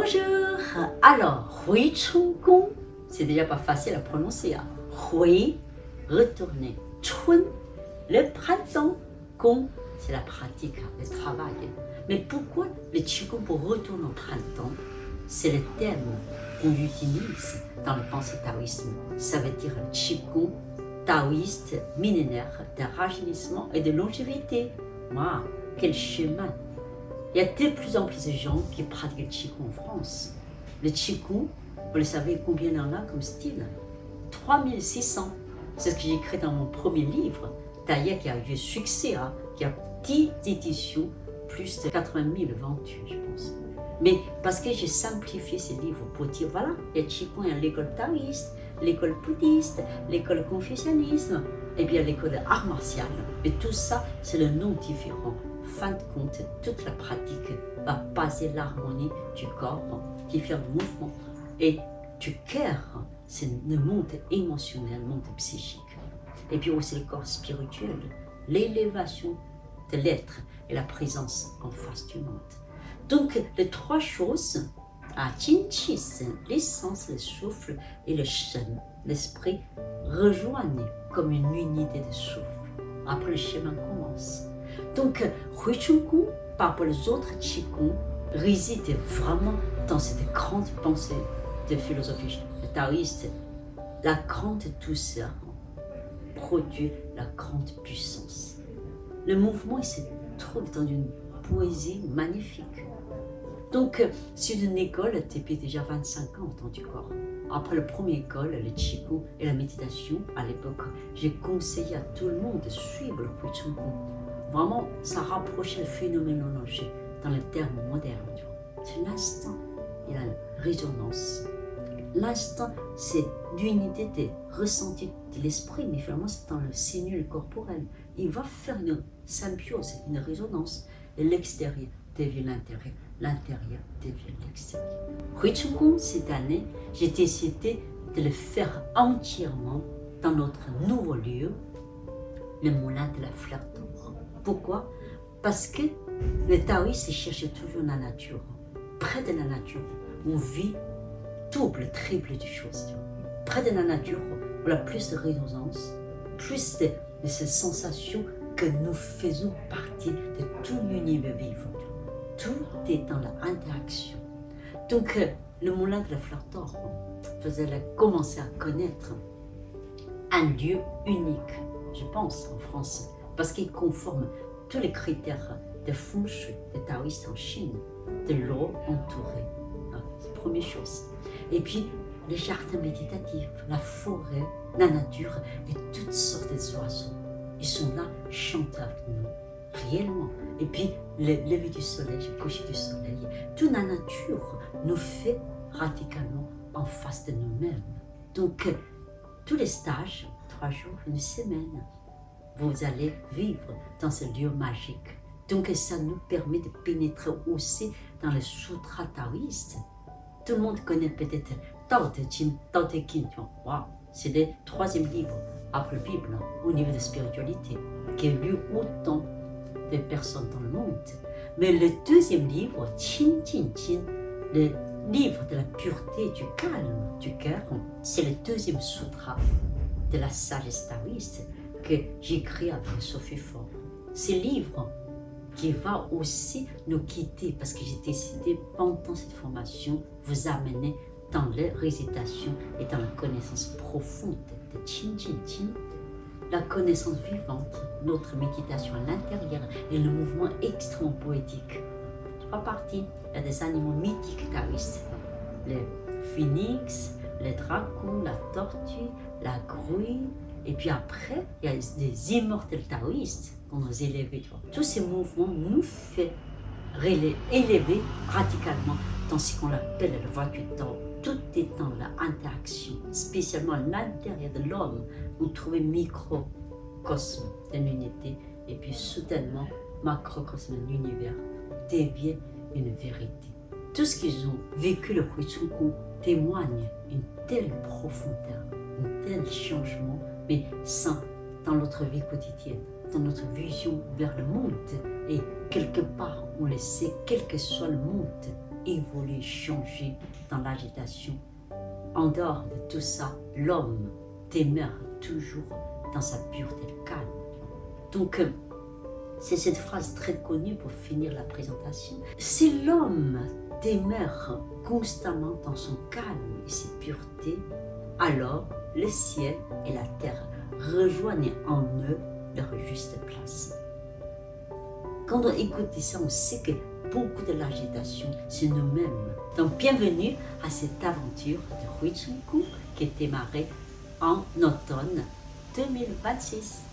Bonjour. Alors, Hui Chun Gong, c'est déjà pas facile à prononcer. Hein. Hui, retourner. Chun, le printemps. Gong, c'est la pratique, le travail. Mais pourquoi le Qigong pour retourner au printemps? C'est le terme qu'on utilise dans le pensée taoïsme. Ça veut dire le Qigong taoïste millénaire de rajeunissement et de longévité. Waouh, quel chemin! Il y a de plus en plus de gens qui pratiquent le Qigong en France. Le Qigong, vous le savez combien il y en a comme style? 3600. C'est ce que j'ai écrit dans mon premier livre, d'ailleurs qui a eu du succès, hein, qui a 10 éditions, plus de 80 000 vendus, je pense. Mais parce que j'ai simplifié ces livres pour dire, voilà, il y a Qigong, il y a l'école taoïste, l'école bouddhiste, l'école confucianisme, et bien l'école d'art martial. Et tout ça, c'est le nom différent. Fin de compte, toute la pratique va baser l'harmonie du corps qui fait le mouvement et du cœur, c'est le monde émotionnel, le monde psychique. Et puis aussi le corps spirituel, l'élévation de l'être et la présence en face du monde. Donc, les trois choses, Qin Qi, l'essence, le souffle et le Shen, l'esprit, rejoignent comme une unité de souffle. Après, le chemin commence. Donc, Hui Chun Gong, par rapport aux autres Qigong, réside vraiment dans cette grande pensée de philosophie taoïste. La grande douceur produit la grande puissance. Le mouvement il se trouve dans une poésie magnifique. Donc, c'est une école depuis déjà 25 ans dans du corps. Après le premier école, le Qigong et la méditation, à l'époque, j'ai conseillé à tout le monde de suivre le Hui Chun Gong. Vraiment, ça rapproche le phénoménologie dans le terme moderne. C'est l'instant, il y a une résonance. L'instant, c'est l'unité des ressentis de l'esprit, mais finalement, c'est dans le signal corporel. Il va faire une symbiose, une résonance, et l'extérieur devient l'intérieur, l'intérieur devient l'extérieur. Hui Chun Gong, cette année, j'ai décidé de le faire entièrement dans notre nouveau lieu, le moulin de la fleur d'or. Pourquoi? Parce que le taoïste cherche toujours la nature. Près de la nature, on vit double, triple de choses. Près de la nature, on a plus de résonance, plus de cette sensation que nous faisons partie de tout l'univers vivant. Tout est dans l'interaction. Donc, le moulin de la fleur d'or faisait commencer à connaître un lieu unique, je pense, en France, parce qu'il conforme tous les critères de feng shui, de taoïstes en Chine, de l'eau entourée. C'est la première chose. Et puis, les jardins méditatifs, la forêt, la nature et toutes sortes d'oiseaux. Ils sont là, chantent avec nous, réellement. Et puis, le lever du soleil, le coucher du soleil, toute la nature nous fait radicalement en face de nous-mêmes. Donc, tous les stages, 3 jours, une semaine, vous allez vivre dans ce lieu magique. Donc, ça nous permet de pénétrer aussi dans le sutra taoïste. Tout le monde connaît peut-être Tao Te Ching, Tao Te King. Wow. C'est le 3e livre après la Bible au niveau de spiritualité qui est lu autant de personnes dans le monde. Mais le 2e livre, Qin Jin Qin, le livre de la pureté, du calme, du cœur, c'est le 2e sutra de la sagesse taoïste que j'ai écrit avec Sophie Faure. Ce livre qui va aussi nous quitter parce que j'ai décidé pendant cette formation vous amener dans la récitation et dans la connaissance profonde de Qin Jin Qin, la connaissance vivante, notre méditation à l'intérieur et le mouvement extrêmement poétique. 3 parties, il y a des animaux mythiques taoïstes, le phénix, le dragon, la tortue, la grenouille, et puis après, il y a des immortels taoïstes qu'on nous élève. Tous ces mouvements nous font élever radicalement dans ce qu'on appelle le voie du temps. Tout est dans l'interaction, spécialement à l'intérieur de l'homme. Vous trouvez microcosme de l'unité, et puis soudainement, macrocosme de l'univers devient une vérité. Tout ce qu'ils ont vécu, le Hui Chun Gong, témoigne une telle profondeur, un tel changement, mais sans dans notre vie quotidienne, dans notre vision vers le monde. Et quelque part, on le sait, quel que soit le monde évoluer, changer dans l'agitation. En dehors de tout ça, l'homme demeure toujours dans sa pureté, le calme. Donc, c'est cette phrase très connue pour finir la présentation. Si l'homme demeure constamment dans son calme et ses puretés, alors le ciel et la terre rejoignent en eux leur juste place. Quand on écoute ça, on sait que beaucoup de l'agitation, c'est nous-mêmes. Donc, bienvenue à cette aventure de Hui Chun Kung qui est démarrée en automne 2026.